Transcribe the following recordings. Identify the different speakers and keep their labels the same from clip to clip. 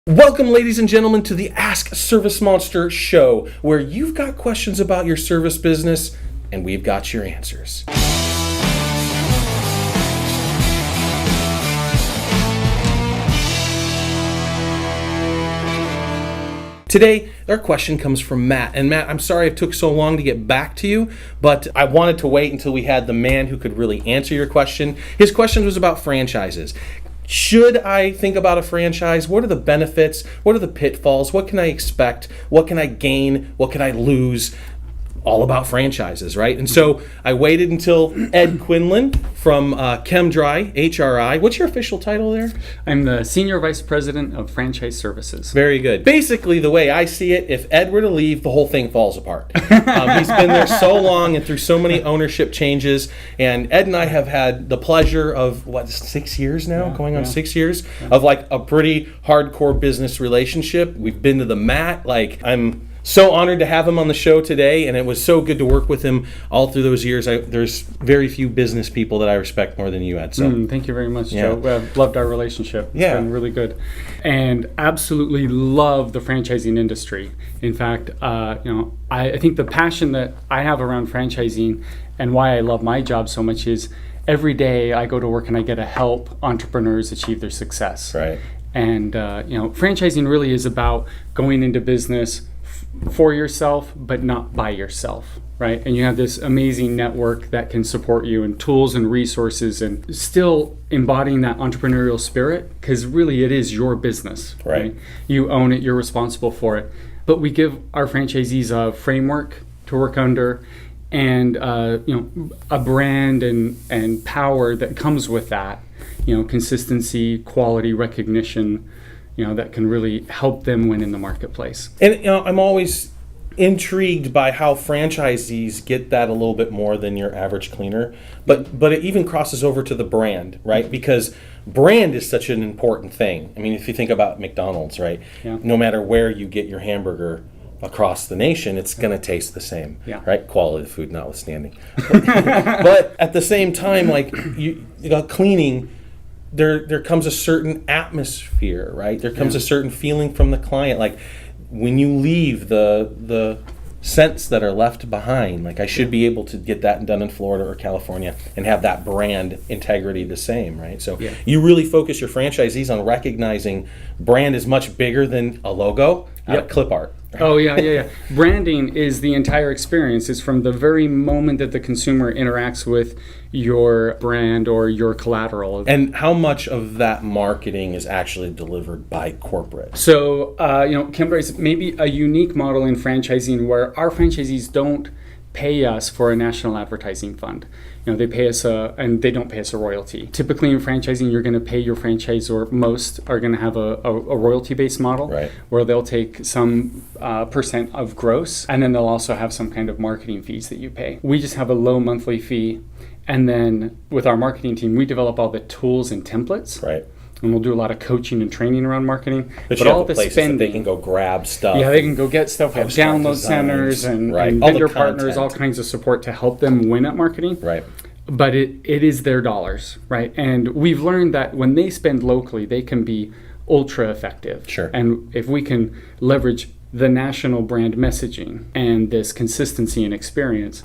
Speaker 1: Welcome, ladies and gentlemen, to the Ask ServiceMonster show, where you've got questions about your service business, and we've got your answers. Today, our question comes from Matt. And Matt, I'm sorry it took so long to get back to you, but I wanted to wait until we had the man who could really answer your question. His question was about franchises. Should I think about a franchise? What are the benefits? What are the pitfalls? What can I expect? What can I gain? What can I lose? All about franchises, right? And so I waited until Ed Quinlan from chem-dry, HRI. What's your official title there?
Speaker 2: I'm the Senior Vice President of Franchise Services.
Speaker 1: Very good. Basically, the way I see it, if Ed were to leave, the whole thing falls apart. He's been there so long and through so many ownership changes. And Ed and I have had the pleasure of, 6 years now? Going on 6 years? Of like a pretty hardcore business relationship. We've been to the mat. I'm so honored to have him on the show today, and it was so good to work with him all through those years. There's very few business people that I respect more than you, Ed. So
Speaker 2: thank you very much, Joe. I've loved our relationship. It's been really good, and absolutely love the franchising industry. In fact, I think the passion that I have around franchising and why I love my job so much is every day I go to work and I get to help entrepreneurs achieve their success.
Speaker 1: Right.
Speaker 2: And franchising really is about going into business for yourself, but not by yourself, right? And you have this amazing network that can support you and tools and resources and still embodying that entrepreneurial spirit, because really it is your business, right? You own it, you're responsible for it. But we give our franchisees a framework to work under and a brand and power that comes with that, consistency, quality, recognition, that can really help them win in the marketplace.
Speaker 1: And I'm always intrigued by how franchisees get that a little bit more than your average cleaner, but it even crosses over to the brand, right? Because brand is such an important thing. I mean, if you think about McDonald's, right? Yeah. No matter where you get your hamburger across the nation, it's going to taste the same, right? Quality of food notwithstanding. But at the same time, like you got cleaning, there comes a certain atmosphere, right? There comes a certain feeling from the client. Like when you leave, the scents that are left behind, like I should be able to get that done in Florida or California and have that brand integrity the same, right? So you really focus your franchisees on recognizing brand is much bigger than a logo, clip art. Right?
Speaker 2: Oh, yeah. Branding is the entire experience. It's from the very moment that the consumer interacts with your brand or your collateral.
Speaker 1: And how much of that marketing is actually delivered by corporate?
Speaker 2: So, chem-dry is maybe a unique model in franchising where our franchisees don't pay us for a national advertising fund. They pay us and they don't pay us a royalty. Typically in franchising, you're going to pay your franchisor. Most are going to have a royalty-based model, right, where they'll take some percent of gross, and then they'll also have some kind of marketing fees that you pay. We just have a low monthly fee, and then with our marketing team, we develop all the tools and templates.
Speaker 1: Right.
Speaker 2: And we'll do a lot of coaching and training around marketing.
Speaker 1: But all the spending, that they can go grab stuff.
Speaker 2: Yeah, they can go get stuff. We have download centers and vendor partners, all kinds of support to help them win at marketing.
Speaker 1: Right.
Speaker 2: But it is their dollars, right? And we've learned that when they spend locally, they can be ultra effective.
Speaker 1: Sure.
Speaker 2: And if we can leverage the national brand messaging and this consistency and experience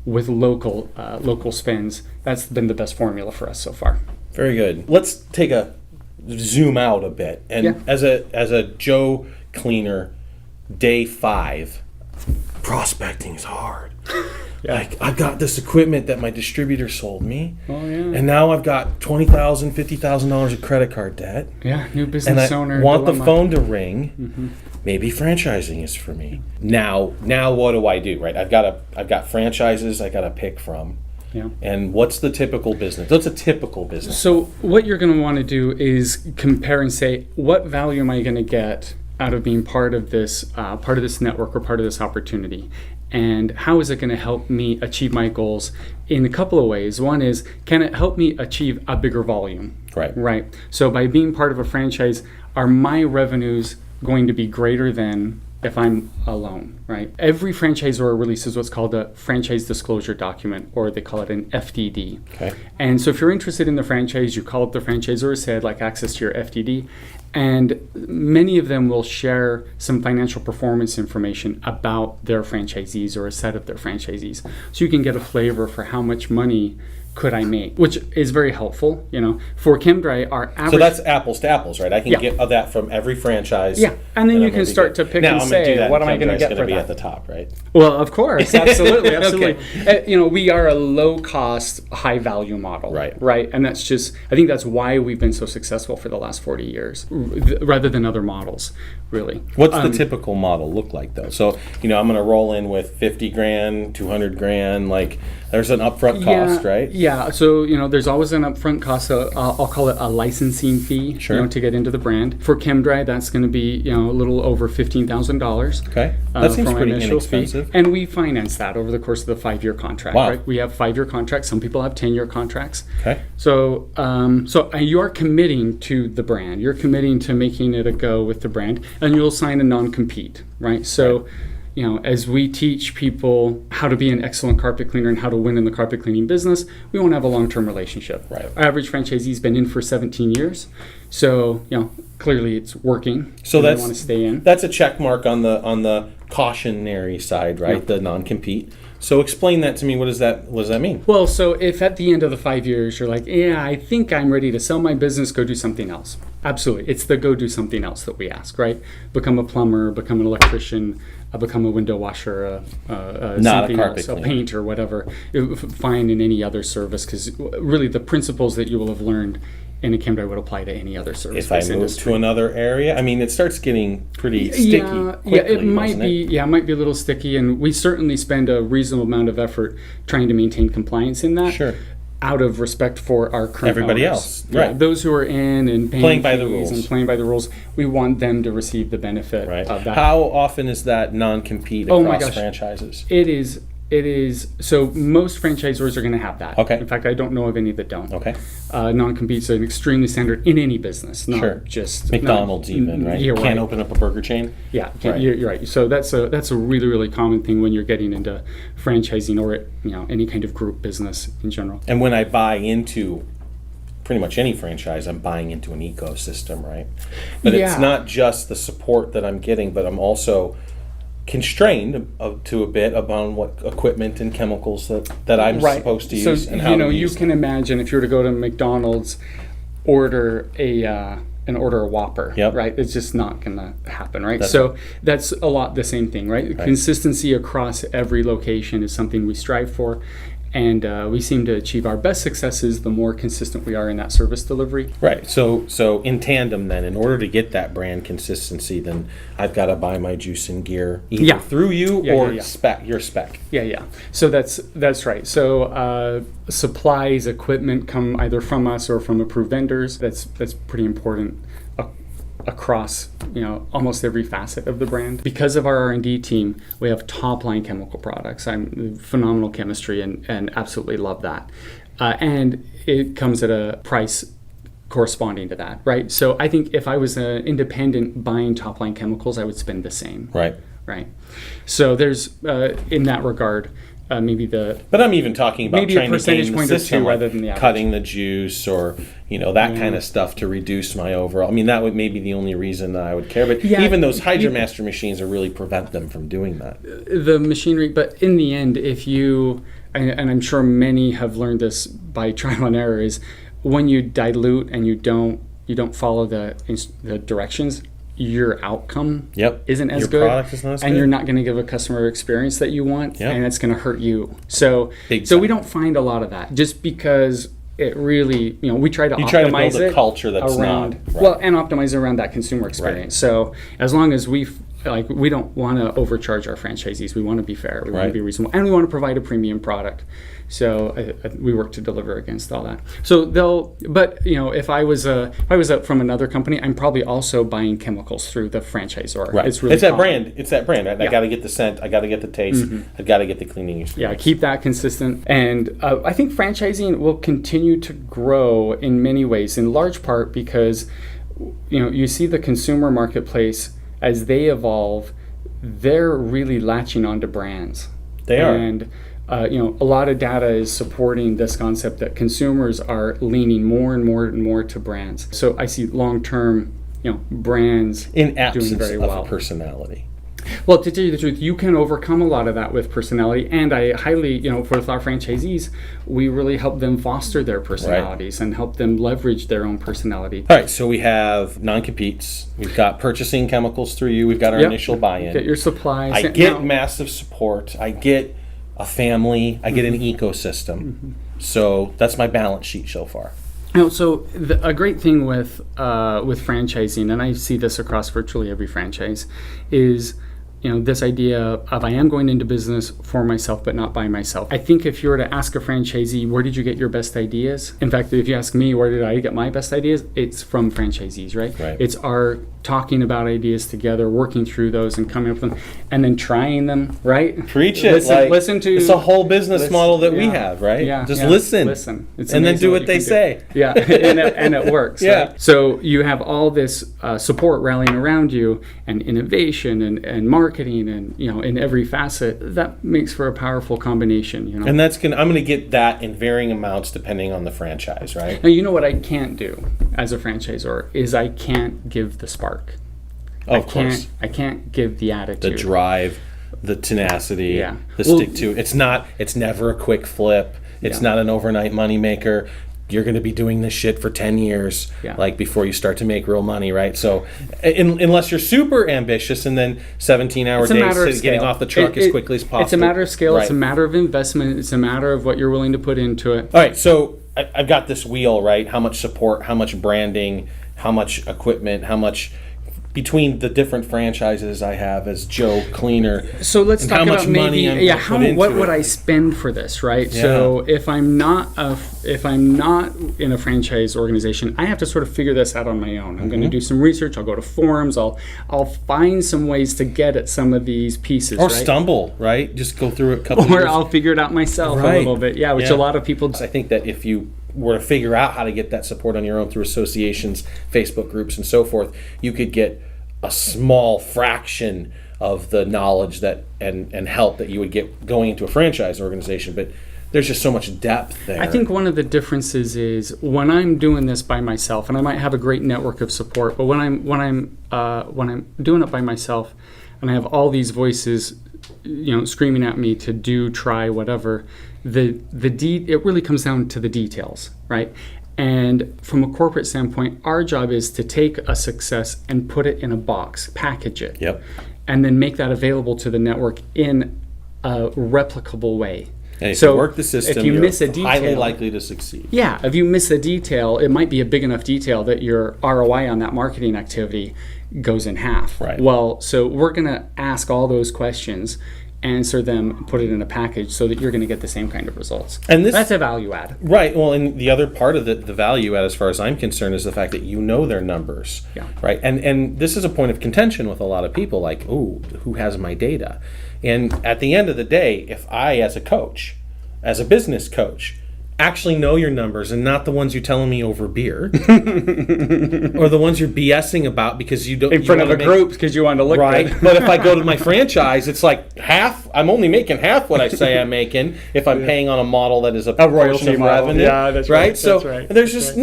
Speaker 2: with local spends, that's been the best formula for us so far.
Speaker 1: Very good. Let's take a zoom out a bit, and as a Joe cleaner, day 5, prospecting is hard. Like I've got this equipment that my distributor sold me, and now I've got $20,000, $50,000 of credit card debt.
Speaker 2: Yeah, new business owner.
Speaker 1: And I want the phone to ring. Mm-hmm. Maybe franchising is for me. Now what do I do? Right, I've got franchises I got to pick from. Yeah. And what's the typical business? What's a typical business?
Speaker 2: So what you're going to want to do is compare and say, what value am I going to get out of being part of this network or part of this opportunity? And how is it going to help me achieve my goals in a couple of ways? One is, can it help me achieve a bigger volume? Right. So by being part of a franchise, are my revenues going to be greater than if I'm alone, right? Every franchisor releases what's called a franchise disclosure document, or they call it an FDD.
Speaker 1: Okay.
Speaker 2: And so if you're interested in the franchise, you call up the franchisor, say, I'd like access to your FDD, And many of them will share some financial performance information about their franchisees or a set of their franchisees. So you can get a flavor for how much money could I make, which is very helpful. For chem-dry, our average...
Speaker 1: So that's apples to apples, right? I can
Speaker 2: Yeah.
Speaker 1: get that from every franchise.
Speaker 2: Yeah, and then you
Speaker 1: I'm
Speaker 2: can
Speaker 1: gonna be
Speaker 2: start
Speaker 1: good.
Speaker 2: to pick
Speaker 1: now,
Speaker 2: and
Speaker 1: I'm gonna do
Speaker 2: say,
Speaker 1: that,
Speaker 2: what am I going to
Speaker 1: chem-dry's
Speaker 2: get
Speaker 1: gonna
Speaker 2: for
Speaker 1: be
Speaker 2: that?
Speaker 1: at the top, right?
Speaker 2: Well, of course, absolutely, absolutely.
Speaker 1: Okay.
Speaker 2: We are a low-cost, high-value model,
Speaker 1: Right.
Speaker 2: And I think that's why we've been so successful for the last 40 years, rather than other models, really.
Speaker 1: What's the typical model look like, though? So, I'm going to roll in with 50 grand, 200 grand, like there's an upfront cost, right?
Speaker 2: Yeah, so, there's always an upfront cost, I'll call it a licensing fee,
Speaker 1: Sure.
Speaker 2: to get into the brand. For chem-dry, that's going to be, a little over $15,000.
Speaker 1: Okay, that seems
Speaker 2: for my
Speaker 1: pretty
Speaker 2: initial fee.
Speaker 1: inexpensive.
Speaker 2: And we finance that over the course of the 5-year contract,
Speaker 1: Wow.
Speaker 2: right? We have 5-year contracts. Some people have 10-year contracts.
Speaker 1: Okay.
Speaker 2: So, you are committing to the brand. You're committing to making it a go with the brand, and you'll sign a non-compete, right? So, as we teach people how to be an excellent carpet cleaner and how to win in the carpet cleaning business, we want to have a long-term relationship.
Speaker 1: Right.
Speaker 2: Our average franchisee's been in for 17 years, so clearly it's working.
Speaker 1: So
Speaker 2: and they
Speaker 1: that's
Speaker 2: want to stay in.
Speaker 1: That's a check mark on the cautionary side, right?
Speaker 2: Yeah.
Speaker 1: The non-compete. So explain that to me. What does that mean?
Speaker 2: Well, so if at the end of the 5 years you're like, yeah, I think I'm ready to sell my business, go do something else. Absolutely. It's the go do something else that we ask, right? Become a plumber, become an electrician, become a window washer,
Speaker 1: Not
Speaker 2: something
Speaker 1: a carpet
Speaker 2: else, a
Speaker 1: cleaner.
Speaker 2: painter, whatever. Fine in any other service, because really the principles that you will have learned in a chem-dry would apply to any other service.
Speaker 1: If I move to another area, it starts getting pretty sticky.
Speaker 2: Yeah,
Speaker 1: quickly,
Speaker 2: it might
Speaker 1: doesn't
Speaker 2: be. Yeah, it might be a little sticky, and we certainly spend a reasonable amount of effort trying to maintain compliance in that.
Speaker 1: Sure.
Speaker 2: Out of respect for our current
Speaker 1: Everybody
Speaker 2: owners.
Speaker 1: else,
Speaker 2: Yeah,
Speaker 1: right.
Speaker 2: those who are in and
Speaker 1: Playing by the
Speaker 2: fees
Speaker 1: rules.
Speaker 2: and playing by the rules, we want them to receive the benefit
Speaker 1: Right.
Speaker 2: of that.
Speaker 1: How often is that non-compete
Speaker 2: Oh my
Speaker 1: across
Speaker 2: gosh.
Speaker 1: franchises?
Speaker 2: It is. So most franchisors are going to have that.
Speaker 1: Okay.
Speaker 2: In fact, I don't know of any that don't.
Speaker 1: Okay.
Speaker 2: Non-compete's an extremely standard in any business, not
Speaker 1: Sure.
Speaker 2: just
Speaker 1: McDonald's even, right?
Speaker 2: You're
Speaker 1: You can't
Speaker 2: right.
Speaker 1: open up a burger chain.
Speaker 2: Yeah,
Speaker 1: Right.
Speaker 2: you're right. So that's a really, really common thing when you're getting into franchising or any kind of group business in general.
Speaker 1: And when I buy into pretty much any franchise, I'm buying into an ecosystem, right? But
Speaker 2: Yeah.
Speaker 1: it's not just the support that I'm getting, but I'm also constrained to a bit upon what equipment and chemicals that I'm supposed to use and how to
Speaker 2: you
Speaker 1: use
Speaker 2: can imagine if you were to go to McDonald's, order a Whopper,
Speaker 1: Yep.
Speaker 2: right? It's just not going to happen, right?
Speaker 1: That's
Speaker 2: So that's a lot the same thing, right? Consistency across every location is something we strive for, and we seem to achieve our best successes the more consistent we are in that service delivery.
Speaker 1: Right. So in tandem then, in order to get that brand consistency, then I've got to buy my juice and gear either
Speaker 2: Yeah.
Speaker 1: through you
Speaker 2: Yeah,
Speaker 1: or
Speaker 2: yeah.
Speaker 1: your spec.
Speaker 2: Yeah. So that's right. So supplies, equipment come either from us or from approved vendors. That's pretty important across almost every facet of the brand. Because of our R&D team, we have top line chemical products. I'm phenomenal chemistry and absolutely love that. And it comes at a price corresponding to that, right? So I think if I was an independent buying top line chemicals, I would spend the same.
Speaker 1: Right.
Speaker 2: So there's in that regard.
Speaker 1: But I'm even talking about
Speaker 2: maybe a
Speaker 1: trying to
Speaker 2: percentage
Speaker 1: game the
Speaker 2: point or
Speaker 1: system,
Speaker 2: two
Speaker 1: like
Speaker 2: rather than the average.
Speaker 1: cutting the juice or that kind of stuff to reduce my overall. That would maybe the only reason that I would care. But even those HydroMaster machines are really prevent them from doing that.
Speaker 2: The machinery, but in the end, if you and I'm sure many have learned this by trial and error, is when you dilute and you don't follow the directions, your outcome isn't as
Speaker 1: Your
Speaker 2: good,
Speaker 1: product is not as
Speaker 2: and
Speaker 1: good.
Speaker 2: you're not going to give a customer experience that you want, and it's going to hurt you. So
Speaker 1: Big
Speaker 2: we
Speaker 1: time.
Speaker 2: don't find a lot of that just because it really, we try to
Speaker 1: You try to
Speaker 2: optimize
Speaker 1: build a
Speaker 2: it
Speaker 1: culture that's
Speaker 2: around
Speaker 1: not
Speaker 2: and optimize it around that consumer experience. So as long as we don't want to overcharge our franchisees, we want to be fair, we want to be reasonable, and we want to provide a premium product. So we work to deliver against all that. So if I was from another company, I'm probably also buying chemicals through the franchisor.
Speaker 1: Right.
Speaker 2: It's really
Speaker 1: that
Speaker 2: common.
Speaker 1: brand. Right? I got to get the scent. I got to get the taste. I've got to get the cleaning
Speaker 2: Yeah,
Speaker 1: experience.
Speaker 2: keep that consistent. And I think franchising will continue to grow in many ways, in large part because you see the consumer marketplace as they evolve, they're really latching onto brands.
Speaker 1: They are.
Speaker 2: And a lot of data is supporting this concept that consumers are leaning more and more and more to brands. So I see long-term brands
Speaker 1: In
Speaker 2: doing
Speaker 1: absence
Speaker 2: very
Speaker 1: of
Speaker 2: well.
Speaker 1: a personality.
Speaker 2: Well, to tell you the truth, you can overcome a lot of that with personality, and I highly, with our franchisees, we really help them foster their personalities and help them leverage their own personality.
Speaker 1: All right, so we have non-competes. We've got purchasing chemicals through you. We've got our initial buy-in.
Speaker 2: Get your supplies.
Speaker 1: I get massive support. I get a family. I get an ecosystem. So that's my balance sheet so far.
Speaker 2: So a great thing with franchising, and I see this across virtually every franchise, is this idea of I am going into business for myself, but not by myself. I think if you were to ask a franchisee, where did you get your best ideas? In fact, if you ask me, where did I get my best ideas? It's from franchisees, right? It's our talking about ideas together, working through those and coming up with them, and then trying them, right?
Speaker 1: Preach it.
Speaker 2: Listen to.
Speaker 1: It's a whole business model that we have, right?
Speaker 2: Yeah.
Speaker 1: Just listen.
Speaker 2: It's
Speaker 1: and then do what
Speaker 2: you
Speaker 1: they
Speaker 2: can
Speaker 1: say.
Speaker 2: do. Yeah, and it works.
Speaker 1: Yeah.
Speaker 2: Right? So you have all this support rallying around you, and innovation and marketing, and in every facet. That makes for a powerful combination.
Speaker 1: And I'm going to get that in varying amounts depending on the franchise, right?
Speaker 2: Now, you know what I can't do as a franchisor is I can't give the spark.
Speaker 1: Of course.
Speaker 2: I can't give the attitude.
Speaker 1: The drive, the tenacity,
Speaker 2: Yeah.
Speaker 1: the stick to. It's never a quick flip. It's not an overnight moneymaker. You're going to be doing this shit for 10 years, before you start to make real money, right? So unless you're super ambitious and then 17-hour days getting off the truck as quickly as possible.
Speaker 2: It's a matter of scale.
Speaker 1: Right.
Speaker 2: It's a matter of investment. It's a matter of what you're willing to put into it.
Speaker 1: All right, so I've got this wheel, right? How much support, how much branding, how much equipment, how much between the different franchises I have as Joe Cleaner.
Speaker 2: So let's talk about maybe what would
Speaker 1: it.
Speaker 2: I spend for this, right?
Speaker 1: Yeah.
Speaker 2: So if I'm not in a franchise organization, I have to sort of figure this out on my own. I'm going to do some research. I'll go to forums. I'll find some ways to get at some of these pieces,
Speaker 1: or
Speaker 2: right?
Speaker 1: stumble, right? Just go through a couple.
Speaker 2: Or
Speaker 1: years.
Speaker 2: I'll figure it out myself a little bit. Yeah, which a lot of people.
Speaker 1: I think that if you were to figure out how to get that support on your own through associations, Facebook groups, and so forth, you could get a small fraction of the knowledge that and help that you would get going into a franchise organization. But there's just so much depth there.
Speaker 2: I think one of the differences is when I'm doing this by myself, and I might have a great network of support, but when I'm doing it by myself, and I have all these voices, screaming at me to do, try, whatever, it really comes down to the details, right? And from a corporate standpoint, our job is to take a success and put it in a box, package it, and then make that available to the network in a replicable way.
Speaker 1: And if you work the system,
Speaker 2: if you
Speaker 1: you're
Speaker 2: miss a detail,
Speaker 1: highly likely to succeed.
Speaker 2: Yeah, if you miss a detail, it might be a big enough detail that your ROI on that marketing activity goes in half.
Speaker 1: Right.
Speaker 2: Well, so we're going to ask all those questions, answer them, put it in a package so that you're going to get the same kind of results. And that's a value add.
Speaker 1: Right. Well, and the other part of the value add, as far as I'm concerned, is the fact that you know their numbers.
Speaker 2: Yeah.
Speaker 1: Right. And this is a point of contention with a lot of people, like, ooh, who has my data? And at the end of the day, if I, as a coach, as a business coach, actually know your numbers and not the ones you're telling me over beer or the ones you're BSing about because you don't
Speaker 2: in front of a group because you want to look
Speaker 1: right.
Speaker 2: good.
Speaker 1: But if I go to my franchise, it's like half. I'm only making half what I say I'm making if I'm paying on a model that is a
Speaker 2: royalty
Speaker 1: of
Speaker 2: model.
Speaker 1: revenue.
Speaker 2: Yeah, that's right.
Speaker 1: So
Speaker 2: that's right.
Speaker 1: there's just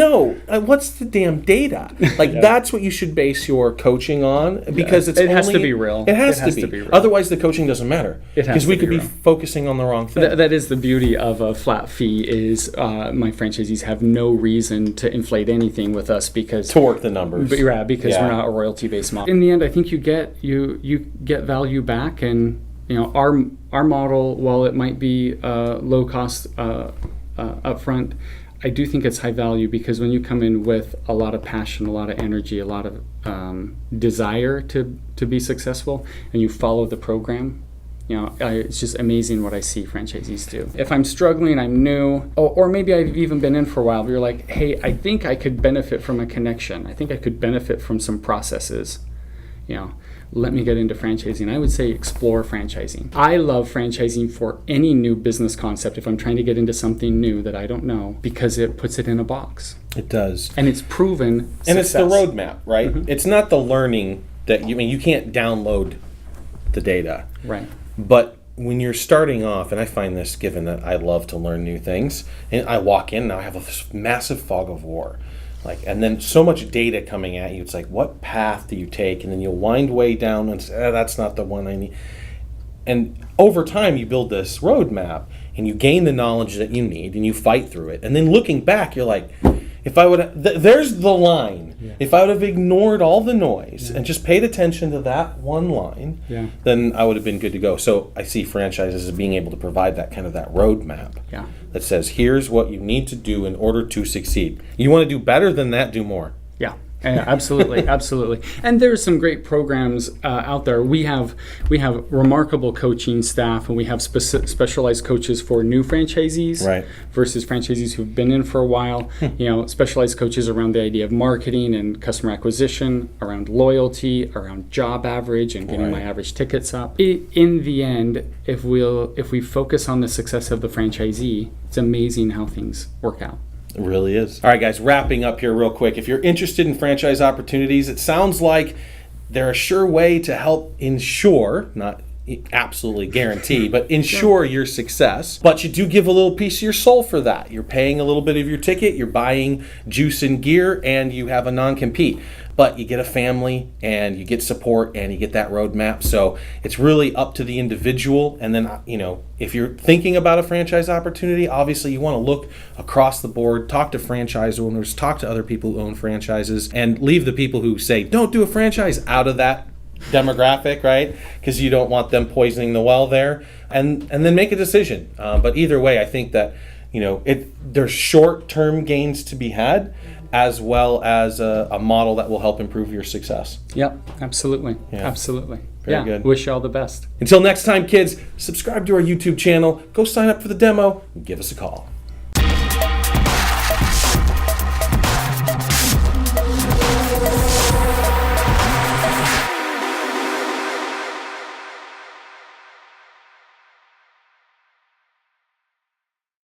Speaker 1: what's the damn data? Like that's what you should base your coaching on because it
Speaker 2: has to be real.
Speaker 1: It has to be real. Otherwise, the coaching doesn't matter because we could be focusing on the wrong thing.
Speaker 2: That is the beauty of a flat fee is my franchisees have no reason to inflate anything with us because
Speaker 1: to work the numbers.
Speaker 2: We're not a royalty-based model. In the end, I think you get value back, and our model, while it might be low cost upfront, I do think it's high value because when you come in with a lot of passion, a lot of energy, a lot of desire to be successful, and you follow the program. It's just amazing what I see franchisees do. If I'm struggling, I'm new, or maybe I've even been in for a while, but you're like, hey, I think I could benefit from a connection. I think I could benefit from some processes. Let me get into franchising. I would say explore franchising. I love franchising for any new business concept if I'm trying to get into something new that I don't know because it puts it in a box.
Speaker 1: It does.
Speaker 2: And it's proven
Speaker 1: And
Speaker 2: success.
Speaker 1: it's the roadmap, right? Mm-hmm. It's not the learning that you can't download the data.
Speaker 2: Right.
Speaker 1: But when you're starting off, and I find this given that I love to learn new things, and I walk in and I have a massive fog of war. Like, and then so much data coming at you. It's like, what path do you take? And then you'll wind way down and say, that's not the one I need. And over time, you build this roadmap and you gain the knowledge that you need and you fight through it. And then looking back, you're like, if I would, there's the line. Yeah. If I would have ignored all the noise and just paid attention to that one line, then I would have been good to go. So I see franchises as being able to provide that kind of that roadmap that says, here's what you need to do in order to succeed. You want to do better than that, do more.
Speaker 2: Yeah. Absolutely, absolutely. And there's some great programs out there. We have remarkable coaching staff, and we have specialized coaches for new franchisees versus franchisees who've been in for a while. Specialized coaches around the idea of marketing and customer acquisition, around loyalty, around job average, and getting my average tickets up. In the end, if we focus on the success of the franchisee, it's amazing how things work out.
Speaker 1: It really is. All right, guys, wrapping up here real quick. If you're interested in franchise opportunities, it sounds like they're a sure way to help ensure, not absolutely guarantee, but ensure your success. But you do give a little piece of your soul for that. You're paying a little bit of your ticket, you're buying juice and gear, and you have a non-compete. But you get a family, and you get support, and you get that roadmap. So it's really up to the individual. And then, if you're thinking about a franchise opportunity, obviously you want to look across the board, talk to franchise owners, talk to other people who own franchises, and leave the people who say, don't do a franchise out of that demographic, right? Because you don't want them poisoning the well there. And then make a decision. But either way, I think that, there's short-term gains to be had, as well as a model that will help improve your success.
Speaker 2: Yep, absolutely. Yeah. Absolutely.
Speaker 1: Very good.
Speaker 2: Wish you all the best.
Speaker 1: Until next time, kids, subscribe to our YouTube channel, go sign up for the demo, and give us a call.